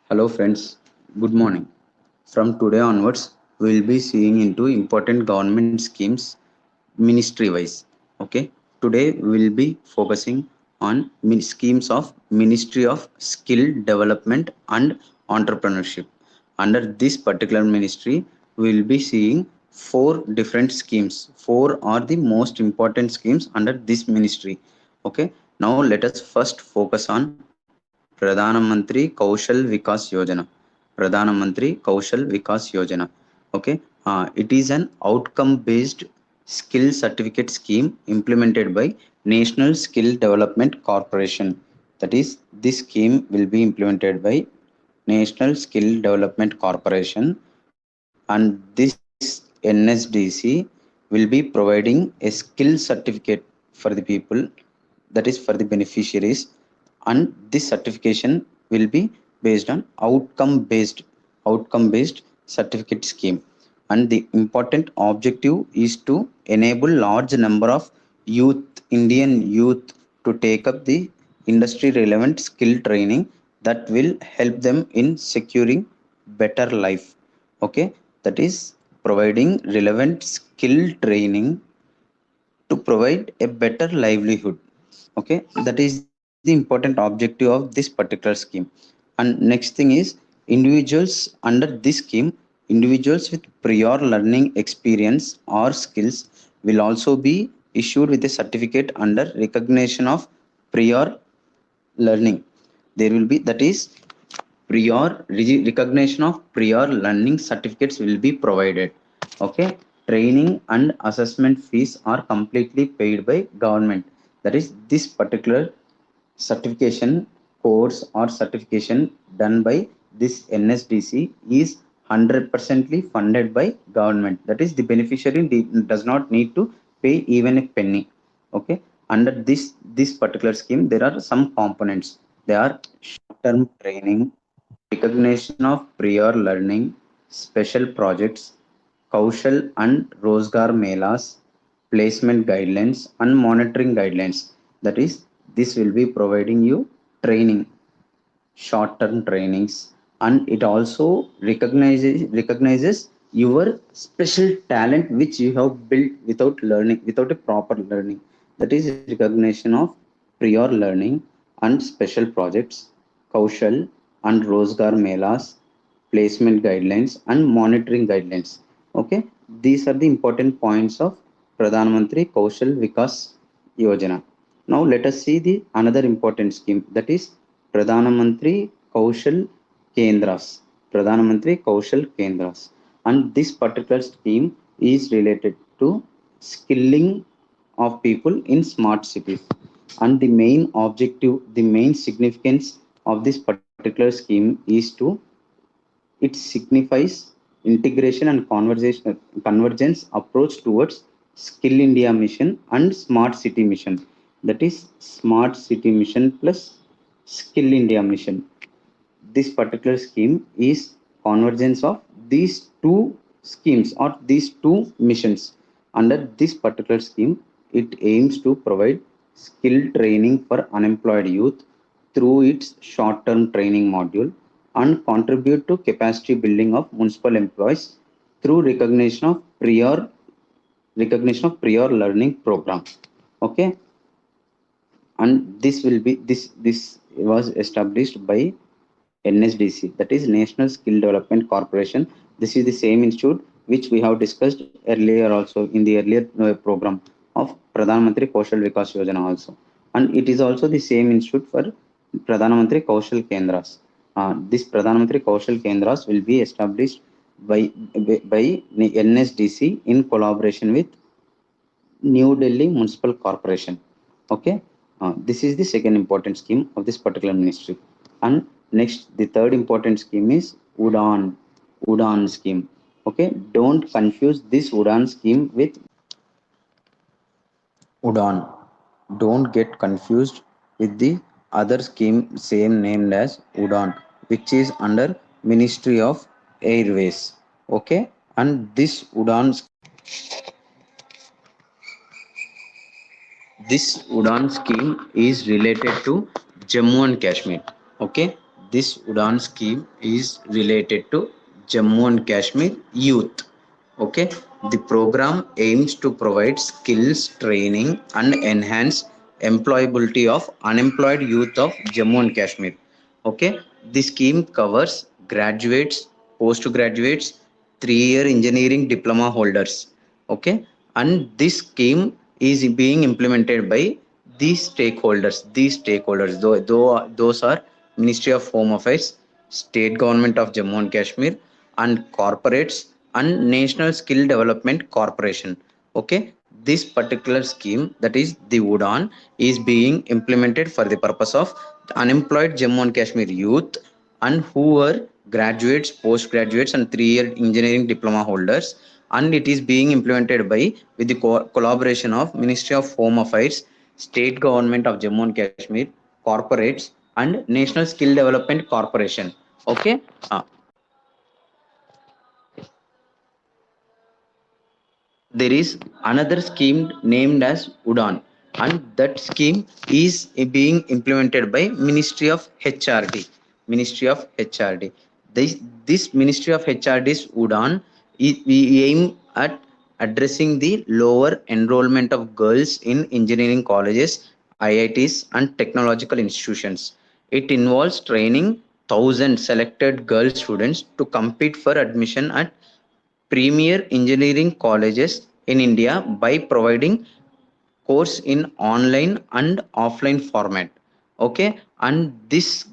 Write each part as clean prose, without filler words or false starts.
Hello friends, good morning. From today onwards, we will be seeing into important government schemes ministry wise. Okay, today we will be focusing on schemes of Ministry of Skill Development and Entrepreneurship. Under this particular ministry, we will be seeing four different schemes. Four are the most important schemes under this ministry. Okay, now let us first focus on Pradhan Mantri Kaushal Vikas Yojana. Pradhan Mantri Kaushal Vikas Yojana. Okay, it is an outcome based skill certificate scheme implemented by National Skill Development Corporation. That is, this scheme will be implemented by National Skill Development Corporation, and this NSDC will be providing a skill certificate for the people, that is for the beneficiaries, and this certification will be based on outcome based certificate scheme. And the important objective is to enable large number of Indian youth to take up the industry relevant skill training that will help them in securing better life. Okay, that is providing relevant skill training to provide a better livelihood. Okay, that is the important objective of this particular scheme. And next thing is, individuals under this scheme, individuals with prior learning experience or skills will also be issued with a certificate under recognition of prior learning. There will be, that is, recognition of prior learning certificates will be provided. Okay, training and assessment fees are completely paid by government. That is, this particular certification course or certification done by this NSDC is 100% funded by government. That is, the beneficiary does not need to pay even a penny. Okay, under this particular scheme there are some components. They are short term training, recognition of prior learning, special projects, kaushal and rozgar melas, placement guidelines and monitoring guidelines. That is, this will be providing you training, short term trainings, and it also recognizes your special talent which you have built without a proper learning. That is recognition of prior learning and special projects, kaushal and rozgar melas, placement guidelines and monitoring guidelines. Okay, these are the important points of Pradhan Mantri Kaushal Vikas Yojana. Now let us see the another important scheme, that is Pradhan Mantri Kaushal Kendras. Pradhan Mantri Kaushal Kendras. And this particular scheme is related to skilling of people in smart cities. And the main objective, the main significance of this particular scheme is to, it signifies integration and convergence approach towards Skill India Mission and Smart City Mission. That is Smart City Mission plus Skill India Mission. This particular scheme is convergence of these two schemes or these two missions. Under this particular scheme, it aims to provide skill training for unemployed youth through its short term training module and contribute to capacity building of municipal employees through recognition of prior learning program. Okay, and this was established by NSDC, that is National Skill Development Corporation. This is the same institute which we have discussed earlier also in the earlier program of Pradhan Mantri Kaushal Vikas Yojana also, and it is also the same institute for Pradhan Mantri Kaushal Kendras. This Pradhan Mantri Kaushal Kendras will be established by by NSDC in collaboration with New Delhi Municipal Corporation. Okay, this is the second important scheme of this particular ministry. And next, the third important scheme is Udan scheme. Okay, don't confuse this Udan scheme with Udan. Don't get confused with the other scheme same named as Udan, which is under Ministry of Airways. Okay, and this Udan scheme is related to Jammu and Kashmir. Okay, this Udan scheme is related to Jammu and Kashmir youth. Okay, the program aims to provide skills training and enhance employability of unemployed youth of Jammu and Kashmir. Okay, the scheme covers graduates, postgraduates, 3-year engineering diploma holders. Okay, and this scheme is being implemented by these stakeholders, those are Ministry of Home Affairs, State Government of Jammu and Kashmir, and corporates and National Skill Development Corporation. Okay, this particular scheme, that is the UDAN, is being implemented for the purpose of the unemployed Jammu and Kashmir youth and who are graduates, postgraduates, and 3-year engineering diploma holders. And it is being implemented by with the collaboration of Ministry of Home Affairs, State Government of Jammu and Kashmir, corporates, and National Skill Development Corporation. Okay. There is another scheme named as UDAN, and that scheme is being implemented by Ministry of HRD. Ministry of HRD. This Ministry of HRD's UDAN, we aim at addressing the lower enrollment of girls in engineering colleges, IITs, and technological institutions. It involves training 1,000 selected girl students to compete for admission at premier engineering colleges in India by providing course in online and offline format. Okay, and this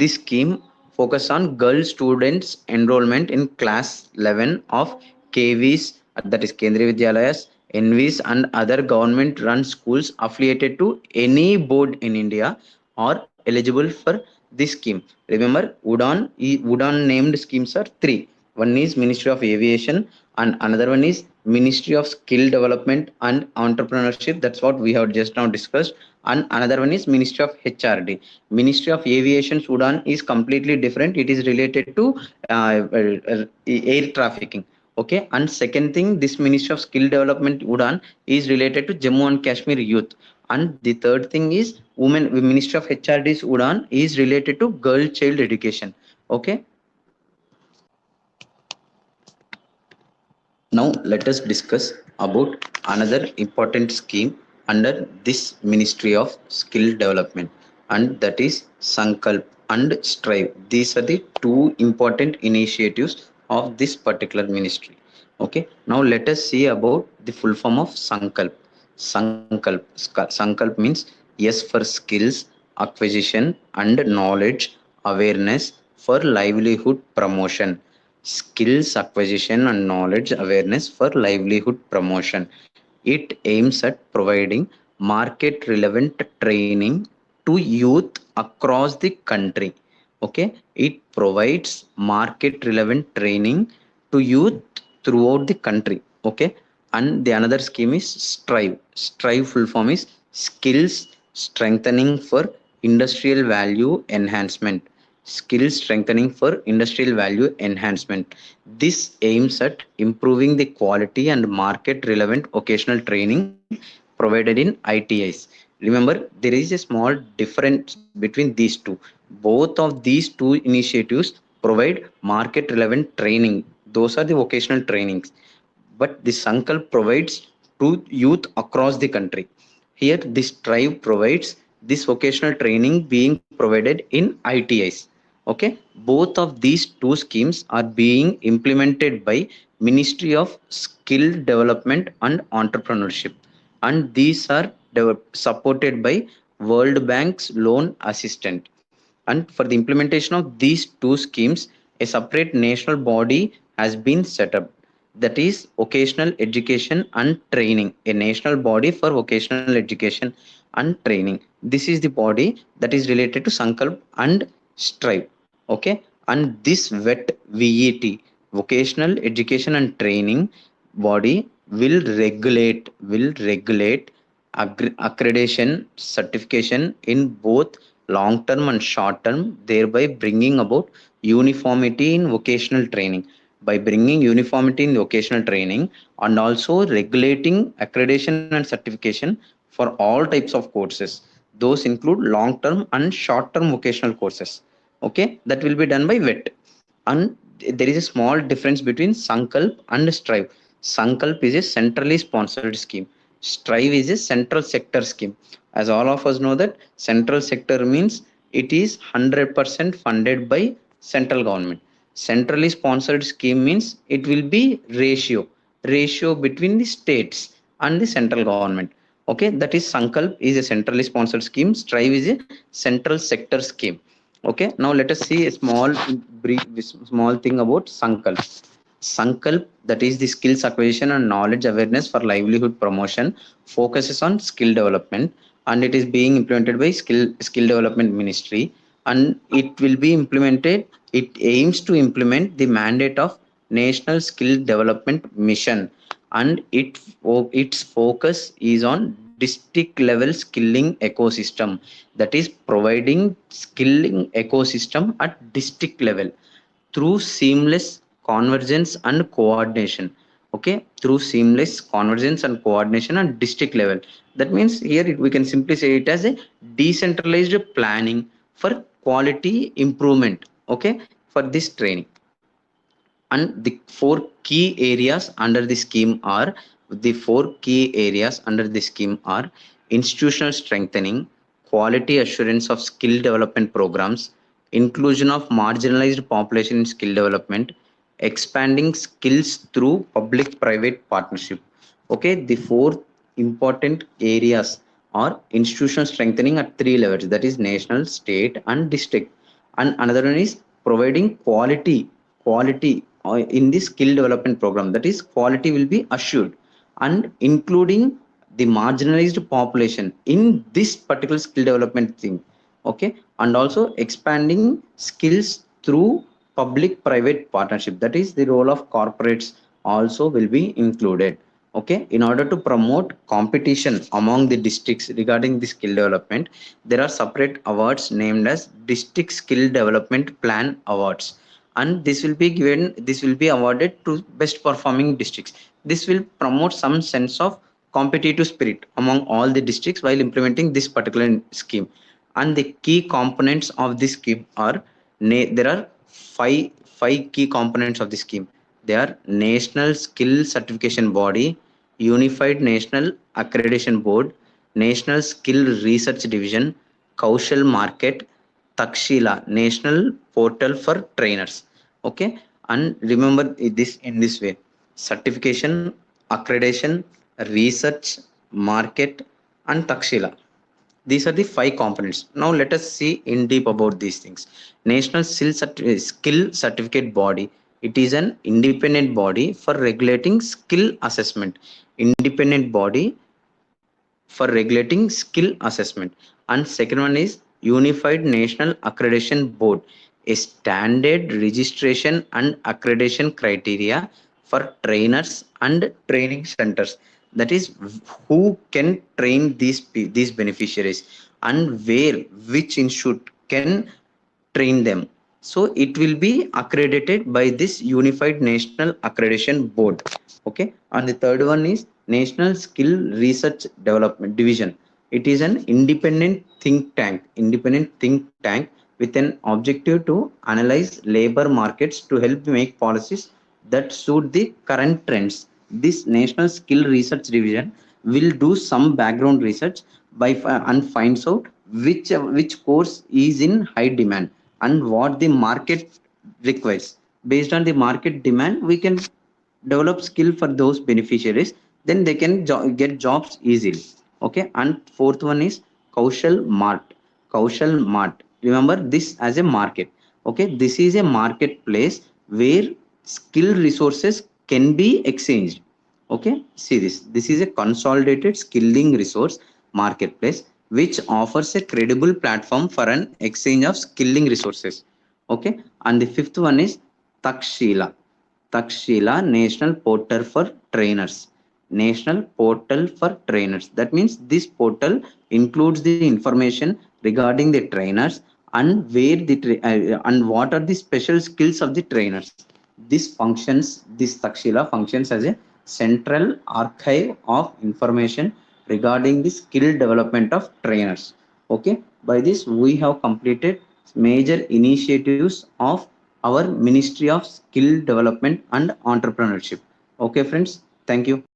scheme focus on girl students enrollment in class 11 of KVs, that is Kendriya Vidyalayas, NVs, and other government run schools affiliated to any board in India are eligible for this scheme. Remember, Udan named schemes are three. One is Ministry of Aviation, and another one is Ministry of Skill Development and Entrepreneurship. That's what we have just now discussed. And another one is Ministry of HRD. Ministry of Aviation Sudan is completely different. It is related to air trafficking. Okay. And second thing, this Ministry of Skill Development Udan is related to Jammu and Kashmir youth. And the third thing is Women Ministry of HRD's Udan is related to girl child education. Okay. Now let us discuss about another important scheme under this Ministry of Skill Development, and that is Sankalp and Strive. These are the two important initiatives of this particular ministry. Okay, now let us see about the full form of Sankalp. Sankalp means yes for skills, acquisition, and knowledge awareness for livelihood promotion. Skills acquisition and knowledge awareness for livelihood promotion. It aims at providing market relevant training to youth across the country. Okay, it provides market relevant training to youth throughout the country. Okay, and the another scheme is Strive. Strive full form is skills strengthening for industrial value enhancement. Skill strengthening for industrial value enhancement. This aims at improving the quality and market relevant vocational training provided in ITIs. Remember, there is a small difference between these two. Both of these two initiatives provide market relevant training. Those are the vocational trainings. But the Sankalp provides to youth across the country. Here, this tribe provides this vocational training being provided in ITIs. Okay, both of these two schemes are being implemented by Ministry of Skill Development and Entrepreneurship, and these are supported by World Bank's loan assistant. And for the implementation of these two schemes, a separate national body has been set up, that is vocational education and training, a national body for vocational education and training. This is the body that is related to Sankalp and Strive. Okay, and this VET, vocational education and training body, will regulate accreditation certification in both long term and short term, thereby bringing about uniformity in vocational training. By bringing uniformity in vocational training and also regulating accreditation and certification for all types of courses, those include long term and short term vocational courses. Okay, that will be done by VET. And there is a small difference between Sankalp and Strive. Sankalp is a centrally sponsored scheme. Strive is a central sector scheme. As all of us know that central sector means it is 100% funded by central government. Centrally sponsored scheme means it will be ratio between the states and the central government. Okay, that is Sankalp is a centrally sponsored scheme. Strive is a central sector scheme. Okay, now let us see a brief small thing about Sankalp. Sankalp, that is the skills acquisition and knowledge awareness for livelihood promotion, focuses on skill development, and it is being implemented by skill development ministry, and it will be implemented. It aims to implement the mandate of national skill development mission, and its focus is on district level skilling ecosystem, that is providing skilling ecosystem at district level through seamless convergence and coordination. Okay, through seamless convergence and coordination at district level. That means here we can simply say it as a decentralized planning for quality improvement. Okay, for this training. And the four key areas under the scheme are institutional strengthening, quality assurance of skill development programs, inclusion of marginalized population in skill development, expanding skills through public private partnership. Okay, the four important areas are institutional strengthening at three levels, that is national, state and district. And another one is providing quality in the skill development program, that is quality will be assured, and including the marginalized population in this particular skill development thing. Okay, and also expanding skills through public private partnership, that is the role of corporates also will be included. Okay, in order to promote competition among the districts regarding the skill development, there are separate awards named as district skill development plan awards, and this will be awarded to best performing districts. This will promote some sense of competitive spirit among all the districts while implementing this particular scheme. And the key components of this scheme are, there are five key components of the scheme. They are national skill certification body, unified national accreditation board, national skill research division, Kaushal market, Takshila national portal for trainers. Okay, and remember this in this way: certification, accreditation, research, market and Takshila. These are the five components. Now let us see in deep about these things. National skill certificate body, it is an independent body for regulating skill assessment. Independent body for regulating skill assessment. And second one is unified national accreditation board, a standard registration and accreditation criteria for trainers and training centers, that is who can train these beneficiaries, and where which institute can train them. So it will be accredited by this unified national accreditation board. Okay, and the third one is national skill research development division. It is an independent think tank with an objective to analyze labor markets to help make policies that suit the current trends. This national skill research division will do some background research and finds out which course is in high demand and what the market requires. Based on the market demand, we can develop skill for those beneficiaries, then they can get jobs easily. Okay, and fourth one is Kaushal Mart. Remember this as a market. Okay, this is a marketplace where skill resources can be exchanged. Okay, see this is a consolidated skilling resource marketplace which offers a credible platform for an exchange of skilling resources. Okay, and the fifth one is Takshila National Portal for Trainers. National Portal for Trainers, that means this portal includes the information regarding the trainers and and what are the special skills of the trainers. This Takshila functions as a central archive of information regarding the skill development of trainers. Okay, by this we have completed major initiatives of our Ministry of Skill Development and Entrepreneurship. Okay, friends. Thank you.